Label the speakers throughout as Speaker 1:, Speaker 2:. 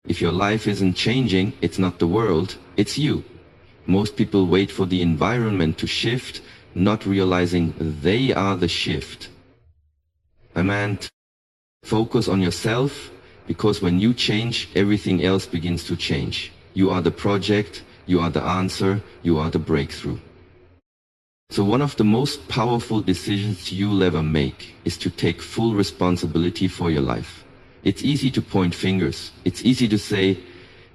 Speaker 1: If your life isn't changing, it's not the world, it's you. Most people wait for the environment to shift, not realizing they are the shift. My man, focus on yourself, because when you change, everything else begins to change. You are the project, you are the answer, you are the breakthrough. So one of the most powerful decisions you'll ever make is to take full responsibility for your life. It's easy to point fingers. It's easy to say,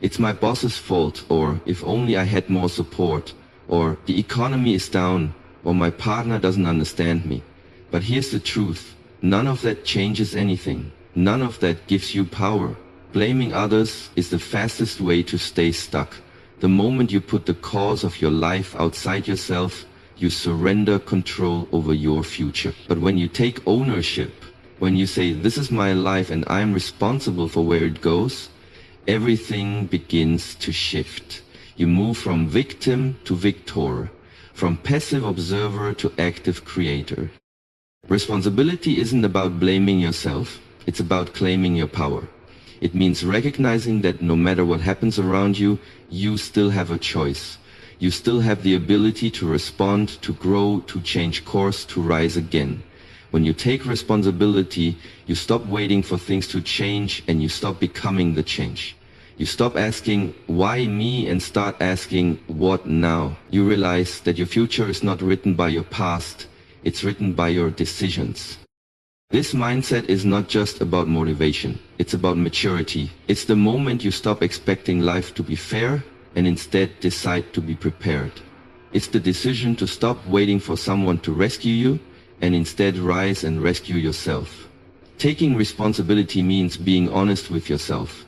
Speaker 1: it's my boss's fault, or if only I had more support, or the economy is down, or my partner doesn't understand me. But here's the truth. None of that changes anything. None of that gives you power. Blaming others is the fastest way to stay stuck. The moment you put the cause of your life outside yourself, you surrender control over your future. But when you take ownership, when you say, this is my life and I'm responsible for where it goes, everything begins to shift. You move from victim to victor, from passive observer to active creator. Responsibility isn't about blaming yourself, it's about claiming your power. It means recognizing that no matter what happens around you, you still have a choice. You still have the ability to respond, to grow, to change course, to rise again. When you take responsibility, you stop waiting for things to change and you stop becoming the change. You stop asking, why me, and start asking, what now? You realize that your future is not written by your past, it's written by your decisions. This mindset is not just about motivation, it's about maturity. It's the moment you stop expecting life to be fair and instead decide to be prepared. It's the decision to stop waiting for someone to rescue you and instead rise and rescue yourself. Taking responsibility means being honest with yourself.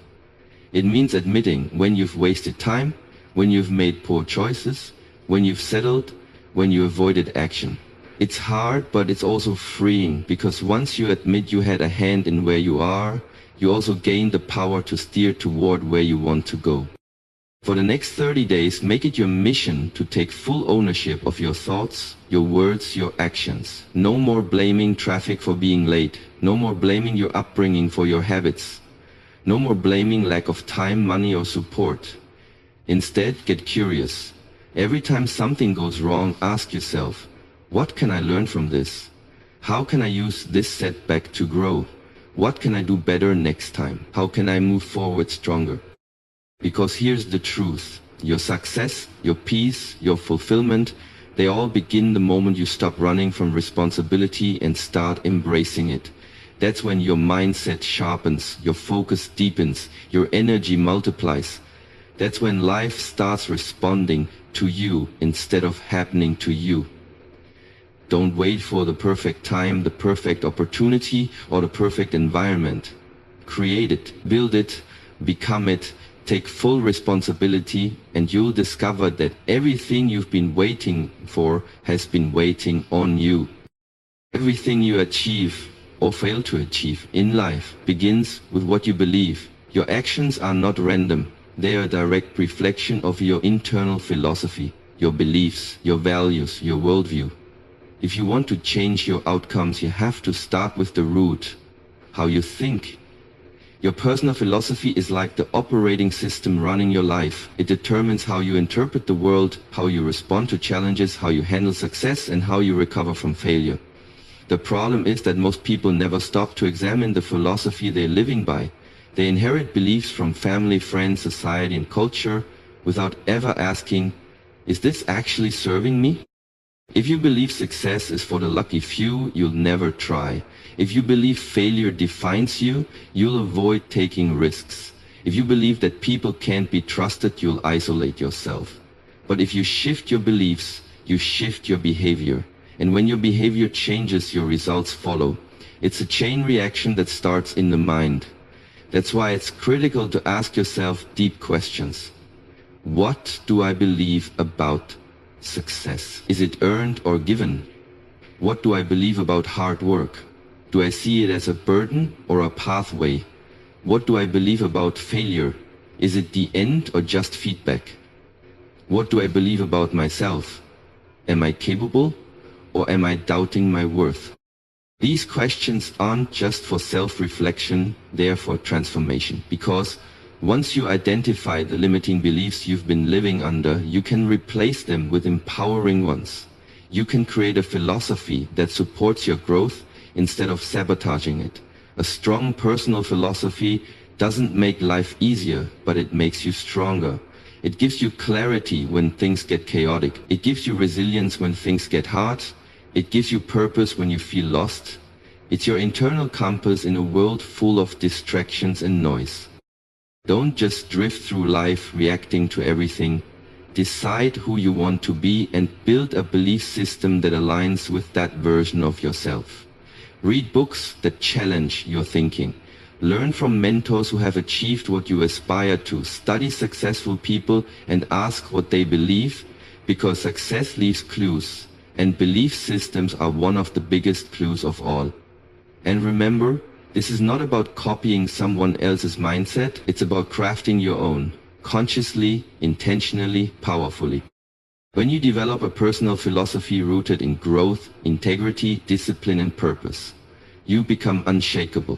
Speaker 1: It means admitting when you've wasted time, when you've made poor choices, when you've settled, when you avoided action. It's hard, but it's also freeing, because once you admit you had a hand in where you are, you also gain the power to steer toward where you want to go. For the next 30 days, make it your mission to take full ownership of your thoughts, your words, your actions. No more blaming traffic for being late. No more blaming your upbringing for your habits. No more blaming lack of time, money, or support. Instead, get curious. Every time something goes wrong, ask yourself, what can I learn from this? How can I use this setback to grow? What can I do better next time? How can I move forward stronger? Because here's the truth. Your success, your peace, your fulfillment, they all begin the moment you stop running from responsibility and start embracing it. That's when your mindset sharpens, your focus deepens, your energy multiplies. That's when life starts responding to you instead of happening to you. Don't wait for the perfect time, the perfect opportunity, or the perfect environment. Create it, build it, become it. Take full responsibility and you'll discover that everything you've been waiting for has been waiting on you. Everything you achieve or fail to achieve in life begins with what you believe. Your actions are not random. They are a direct reflection of your internal philosophy, your beliefs, your values, your worldview. If you want to change your outcomes, you have to start with the root, how you think. Your personal philosophy is like the operating system running your life. It determines how you interpret the world, how you respond to challenges, how you handle success, and how you recover from failure. The problem is that most people never stop to examine the philosophy they're living by. They inherit beliefs from family, friends, society, and culture without ever asking, is this actually serving me? If you believe success is for the lucky few, you'll never try. If you believe failure defines you, you'll avoid taking risks. If you believe that people can't be trusted, you'll isolate yourself. But if you shift your beliefs, you shift your behavior. And when your behavior changes, your results follow. It's a chain reaction that starts in the mind. That's why it's critical to ask yourself deep questions. What do I believe about success? Is it earned or given? What do I believe about hard work? Do I see it as a burden or a pathway? What do I believe about failure? Is it the end or just feedback? What do I believe about myself? Am I capable or am I doubting my worth? These questions aren't just for self-reflection, they are for transformation. Because Once you identify the limiting beliefs you've been living under, you can replace them with empowering ones. You can create a philosophy that supports your growth instead of sabotaging it. A strong personal philosophy doesn't make life easier, but it makes you stronger. It gives you clarity when things get chaotic. It gives you resilience when things get hard. It gives you purpose when you feel lost. It's your internal compass in a world full of distractions and noise. Don't just drift through life reacting to everything. Decide who you want to be and build a belief system that aligns with that version of yourself. Read books that challenge your thinking. Learn from mentors who have achieved what you aspire to. Study successful people and ask what they believe, because success leaves clues, and belief systems are one of the biggest clues of all. And remember, this is not about copying someone else's mindset, it's about crafting your own, consciously, intentionally, powerfully. When you develop a personal philosophy rooted in growth, integrity, discipline and purpose, you become unshakable.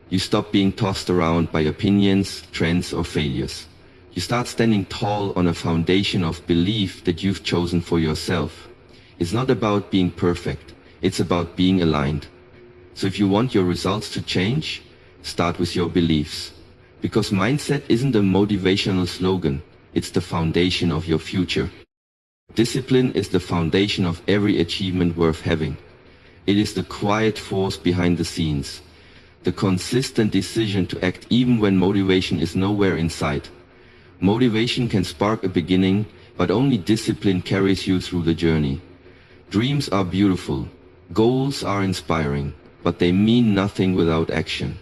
Speaker 1: You stop being tossed around by opinions, trends or failures. You start standing tall on a foundation of belief that you've chosen for yourself. It's not about being perfect, it's about being aligned. So if you want your results to change, start with your beliefs. Because mindset isn't a motivational slogan, it's the foundation of your future. Discipline is the foundation of every achievement worth having. It is the quiet force behind the scenes. The consistent decision to act even when motivation is nowhere in sight. Motivation can spark a beginning, but only discipline carries you through the journey. Dreams are beautiful, goals are inspiring, but they mean nothing without action.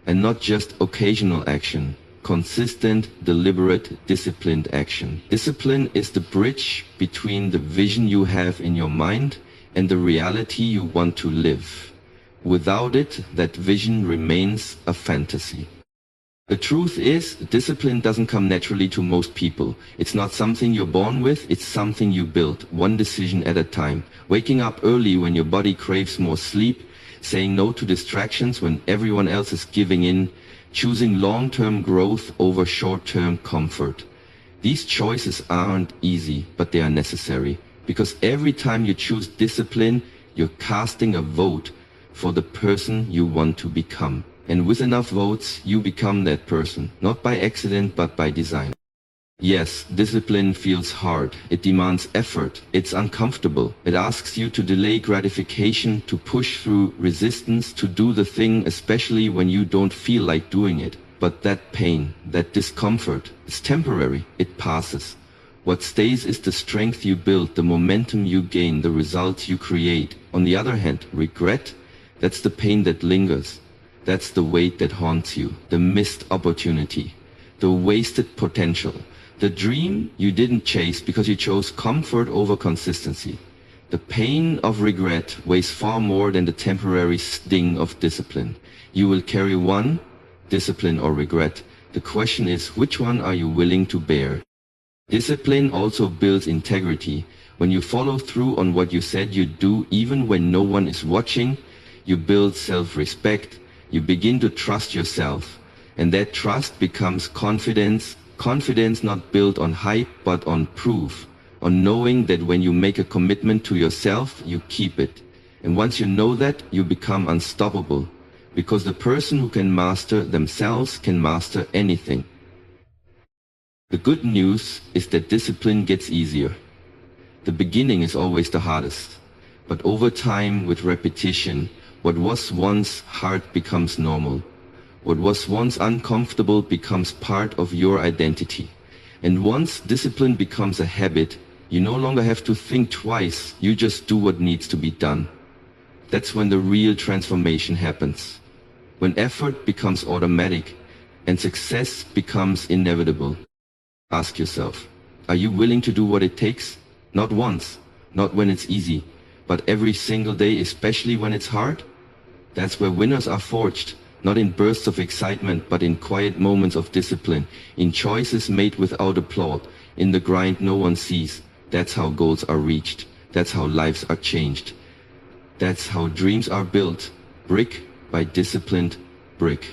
Speaker 1: And not just occasional action, consistent, deliberate, disciplined action. Discipline is the bridge between the vision you have in your mind and the reality you want to live. Without it, that vision remains a fantasy. The truth is, discipline doesn't come naturally to most people. It's not something you're born with, it's something you build, one decision at a time. Waking up early when your body craves more sleep, saying no to distractions when everyone else is giving in, choosing long-term growth over short-term comfort. These choices aren't easy, but they are necessary. Because every time you choose discipline, you're casting a vote for the person you want to become. And with enough votes, you become that person, not by accident, but by design. Yes, discipline feels hard. It demands effort. It's uncomfortable. It asks you to delay gratification, to push through resistance, to do the thing, especially when you don't feel like doing it. But that pain, that discomfort, is temporary. It passes. What stays is the strength you build, the momentum you gain, the results you create. On the other hand, regret, that's the pain that lingers. That's the weight that haunts you, the missed opportunity, the wasted potential. The dream you didn't chase because you chose comfort over consistency. The pain of regret weighs far more than the temporary sting of discipline. You will carry one, discipline or regret. The question is, which one are you willing to bear? Discipline also builds integrity. When you follow through on what you said you'd do, even when no one is watching, you build self-respect. You begin to trust yourself. And that trust becomes confidence. Confidence not built on hype, but on proof, on knowing that when you make a commitment to yourself, you keep it. And once you know that, you become unstoppable, because the person who can master themselves can master anything. The good news is that discipline gets easier. The beginning is always the hardest, but over time, with repetition, what was once hard becomes normal. What was once uncomfortable becomes part of your identity. And once discipline becomes a habit, you no longer have to think twice, you just do what needs to be done. That's when the real transformation happens. When effort becomes automatic and success becomes inevitable. Ask yourself, are you willing to do what it takes? Not once, not when it's easy, but every single day, especially when it's hard? That's where winners are forged. Not in bursts of excitement, but in quiet moments of discipline, in choices made without applause, in the grind no one sees. That's how goals are reached. That's how lives are changed. That's how dreams are built, brick by disciplined brick.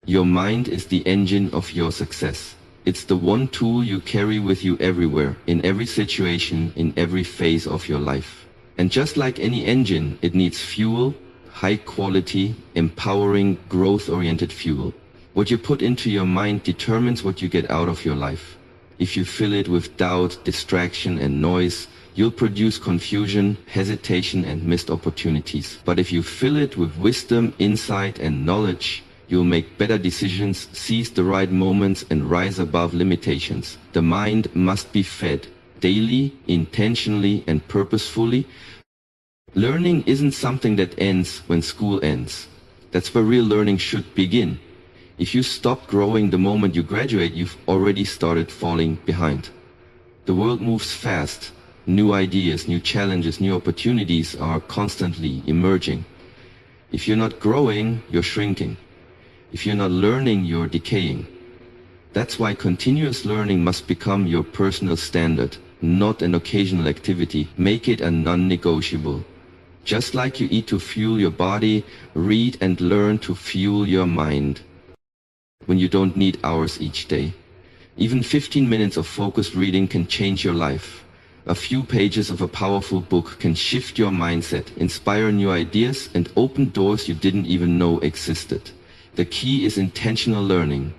Speaker 1: Your mind is the engine of your success. It's the one tool you carry with you everywhere, in every situation, in every phase of your life. And just like any engine, it needs fuel, high quality, empowering, growth-oriented fuel. What you put into your mind determines what you get out of your life. If you fill it with doubt, distraction, and noise, you'll produce confusion, hesitation, and missed opportunities. But if you fill it with wisdom, insight, and knowledge, you'll make better decisions, seize the right moments, and rise above limitations. The mind must be fed daily, intentionally, and purposefully. Learning isn't something that ends when school ends. That's where real learning should begin. If you stop growing the moment you graduate, you've already started falling behind. The world moves fast. New ideas, new challenges, new opportunities are constantly emerging. If you're not growing, you're shrinking. If you're not learning, you're decaying. That's why continuous learning must become your personal standard, not an occasional activity. Make it a non-negotiable. Just like you eat to fuel your body, read and learn to fuel your mind. When you don't need hours each day. Even 15 minutes of focused reading can change your life. A few pages of a powerful book can shift your mindset, inspire new ideas, and open doors you didn't even know existed. The key is intentional learning.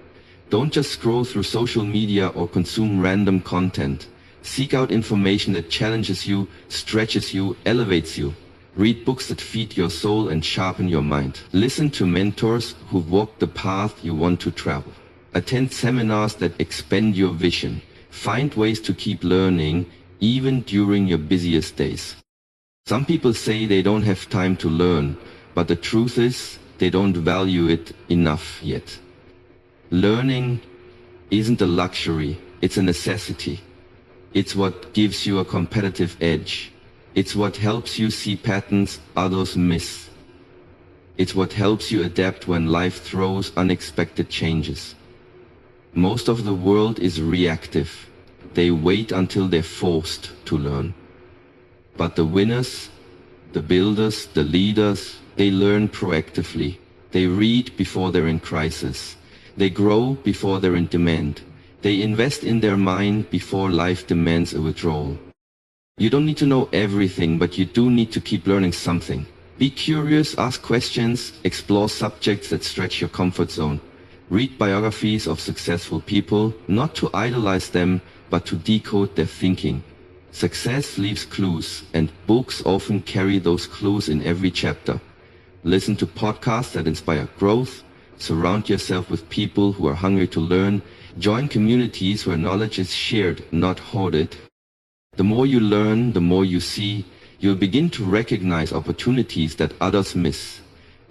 Speaker 1: Don't just scroll through social media or consume random content. Seek out information that challenges you, stretches you, elevates you. Read books that feed your soul and sharpen your mind. Listen to mentors who walk the path you want to travel. Attend seminars that expand your vision. Find ways to keep learning, even during your busiest days. Some people say they don't have time to learn, but the truth is, they don't value it enough yet. Learning isn't a luxury, it's a necessity. It's what gives you a competitive edge. It's what helps you see patterns others miss. It's what helps you adapt when life throws unexpected changes. Most of the world is reactive. They wait until they're forced to learn. But the winners, the builders, the leaders, they learn proactively. They read before they're in crisis. They grow before they're in demand. They invest in their mind before life demands a withdrawal. You don't need to know everything, but you do need to keep learning something. Be curious, ask questions, explore subjects that stretch your comfort zone. Read biographies of successful people, not to idolize them, but to decode their thinking. Success leaves clues, and books often carry those clues in every chapter. Listen to podcasts that inspire growth. Surround yourself with people who are hungry to learn. Join communities where knowledge is shared, not hoarded. The more you learn, the more you see. You'll begin to recognize opportunities that others miss.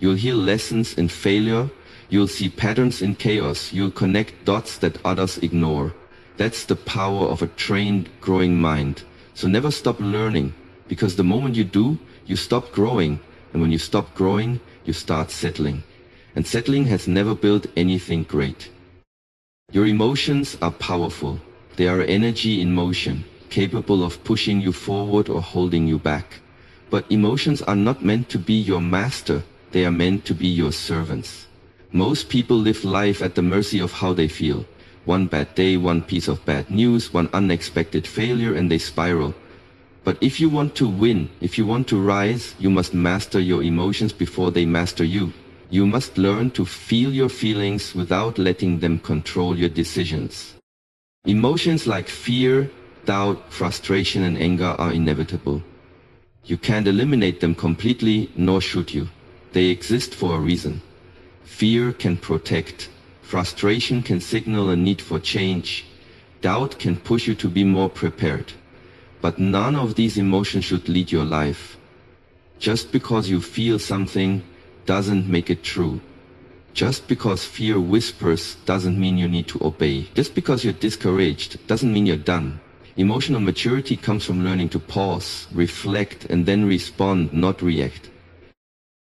Speaker 1: You'll hear lessons in failure. You'll see patterns in chaos. You'll connect dots that others ignore. That's the power of a trained, growing mind. So never stop learning, because the moment you do, you stop growing. And when you stop growing, you start settling. And settling has never built anything great. Your emotions are powerful. They are energy in motion, capable of pushing you forward or holding you back. But emotions are not meant to be your master. They are meant to be your servants. Most people live life at the mercy of how they feel. One bad day, one piece of bad news, one unexpected failure, and they spiral. But if you want to win, if you want to rise, you must master your emotions before they master you. You must learn to feel your feelings without letting them control your decisions. Emotions like fear, doubt, frustration, and anger are inevitable. You can't eliminate them completely, nor should you. They exist for a reason. Fear can protect. Frustration can signal a need for change. Doubt can push you to be more prepared. But none of these emotions should lead your life. Just because you feel something doesn't make it true. Just because fear whispers doesn't mean you need to obey. Just because you're discouraged doesn't mean you're done. Emotional maturity comes from learning to pause, reflect, and then respond, not react.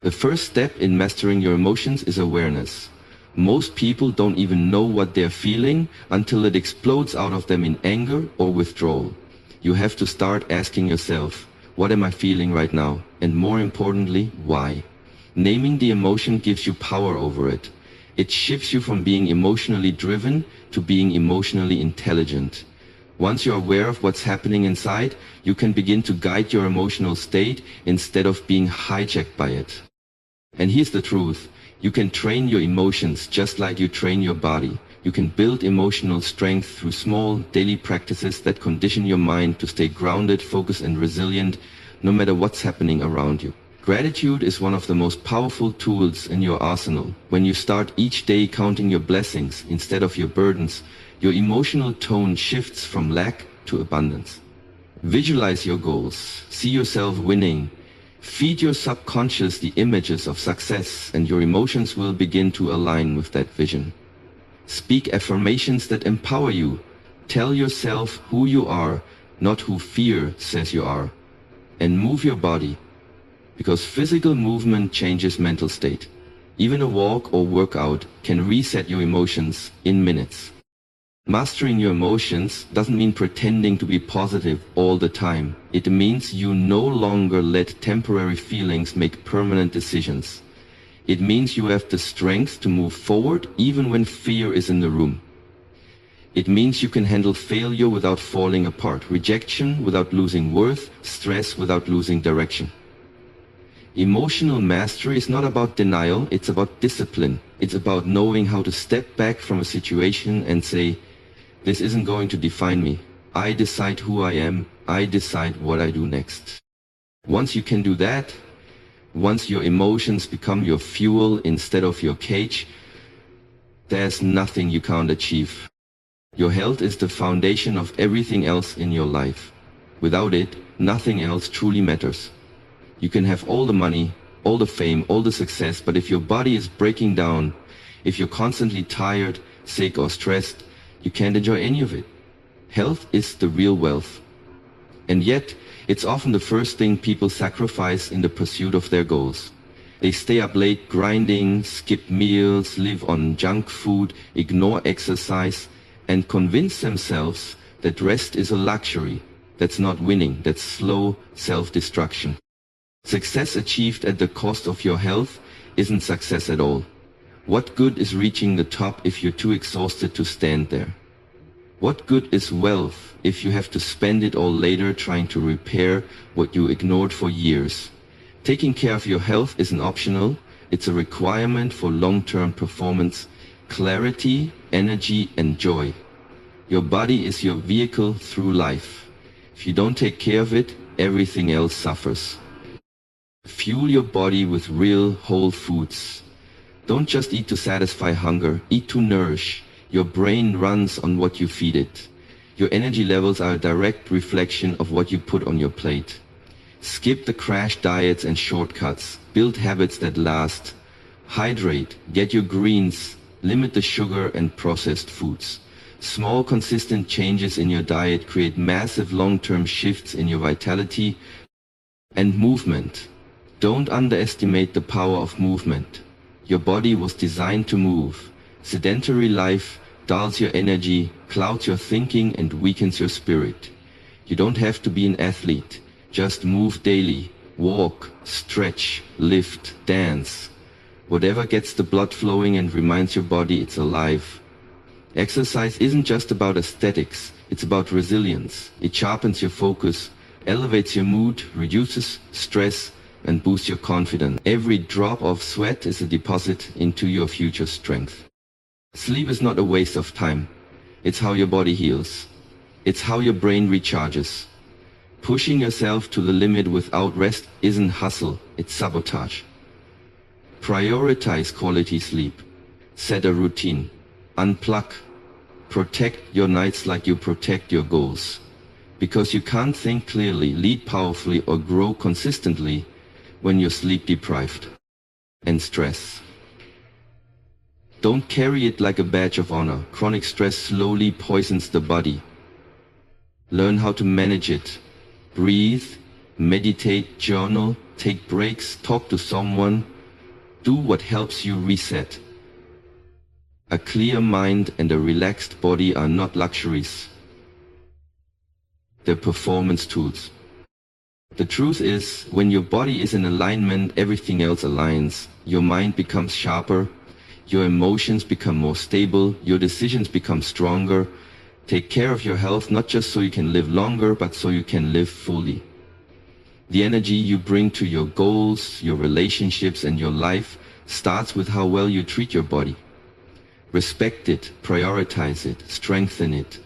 Speaker 1: The first step in mastering your emotions is awareness. Most people don't even know what they're feeling until it explodes out of them in anger or withdrawal. You have to start asking yourself, what am I feeling right now? And more importantly, why? Naming the emotion gives you power over it. It shifts you from being emotionally driven to being emotionally intelligent. Once you're aware of what's happening inside, you can begin to guide your emotional state instead of being hijacked by it. And here's the truth. You can train your emotions just like you train your body. You can build emotional strength through small daily practices that condition your mind to stay grounded, focused, and resilient no matter what's happening around you. Gratitude is one of the most powerful tools in your arsenal. When you start each day counting your blessings instead of your burdens, your emotional tone shifts from lack to abundance. Visualize your goals. See yourself winning. Feed your subconscious the images of success, and your emotions will begin to align with that vision. Speak affirmations that empower you. Tell yourself who you are, not who fear says you are. And move your body, because physical movement changes mental state. Even a walk or workout can reset your emotions in minutes. Mastering your emotions doesn't mean pretending to be positive all the time. It means you no longer let temporary feelings make permanent decisions. It means you have the strength to move forward even when fear is in the room. It means you can handle failure without falling apart, rejection without losing worth, stress without losing direction. Emotional mastery is not about denial, it's about discipline. It's about knowing how to step back from a situation and say, this isn't going to define me. I decide who I am. I decide what I do next. Once you can do that, once your emotions become your fuel instead of your cage, there's nothing you can't achieve. Your health is the foundation of everything else in your life. Without it, nothing else truly matters. You can have all the money, all the fame, all the success, but if your body is breaking down, if you're constantly tired, sick, or stressed, you can't enjoy any of it. Health is the real wealth. And yet, it's often the first thing people sacrifice in the pursuit of their goals. They stay up late grinding, skip meals, live on junk food, ignore exercise, and convince themselves that rest is a luxury. That's not winning, that's slow self-destruction. Success achieved at the cost of your health isn't success at all. What good is reaching the top if you're too exhausted to stand there? What good is wealth if you have to spend it all later trying to repair what you ignored for years? Taking care of your health isn't optional, it's a requirement for long-term performance, clarity, energy, and joy. Your body is your vehicle through life. If you don't take care of it, everything else suffers. Fuel your body with real whole foods. Don't just eat to satisfy hunger, eat to nourish. Your brain runs on what you feed it. Your energy levels are a direct reflection of what you put on your plate. Skip the crash diets and shortcuts. Build habits that last. Hydrate, get your greens, limit the sugar and processed foods. Small, consistent changes in your diet create massive long-term shifts in your vitality and movement. Don't underestimate the power of movement. Your body was designed to move. Sedentary life dulls your energy, clouds your thinking, and weakens your spirit. You don't have to be an athlete. Just move daily. Walk, stretch, lift, dance. Whatever gets the blood flowing and reminds your body it's alive. Exercise isn't just about aesthetics. It's about resilience. It sharpens your focus, elevates your mood, reduces stress, and boost your confidence. Every drop of sweat is a deposit into your future strength. Sleep is not a waste of time. It's how your body heals. It's how your brain recharges. Pushing yourself to the limit without rest isn't hustle, it's sabotage. Prioritize quality sleep. Set a routine. Unplug. Protect your nights like you protect your goals. Because you can't think clearly, lead powerfully, or grow consistently when you're sleep deprived. And stress. Don't carry it like a badge of honor. Chronic stress slowly poisons the body. Learn how to manage it. Breathe, meditate, journal, take breaks, talk to someone. Do what helps you reset. A clear mind and a relaxed body are not luxuries. They're performance tools. The truth is, when your body is in alignment, everything else aligns. Your mind becomes sharper, Your emotions become more stable, your decisions become stronger. Take care of your health, not just so you can live longer, but so you can live fully. The energy you bring to your goals, your relationships, and your life starts with how well you treat your body. Respect it, prioritize it, strengthen it.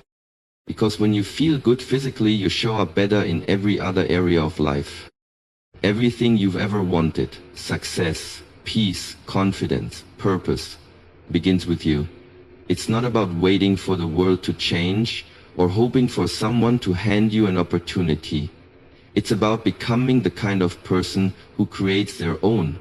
Speaker 1: Because when you feel good physically, you show up better in every other area of life. Everything you've ever wanted, success, peace, confidence, purpose, begins with you. It's not about waiting for the world to change or hoping for someone to hand you an opportunity. It's about becoming the kind of person who creates their own.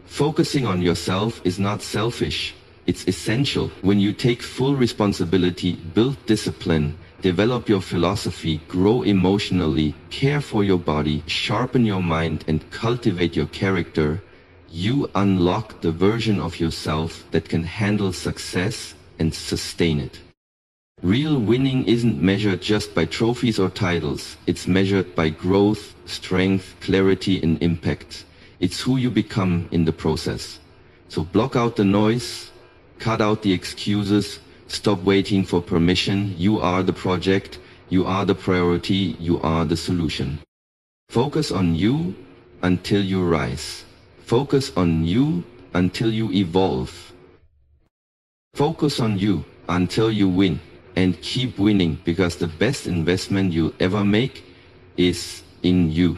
Speaker 1: Focusing on yourself is not selfish. It's essential. When you take full responsibility, build discipline, develop your philosophy, grow emotionally, care for your body, sharpen your mind, and cultivate your character, you unlock the version of yourself that can handle success and sustain it. Real winning isn't measured just by trophies or titles. It's measured by growth, strength, clarity, and impact. It's who you become in the process. So block out the noise, cut out the excuses, stop waiting for permission. You are the project, you are the priority, you are the solution. Focus on you until you rise. Focus on you until you evolve. Focus on you until you win. And keep winning, because the best investment you'll ever make is in you.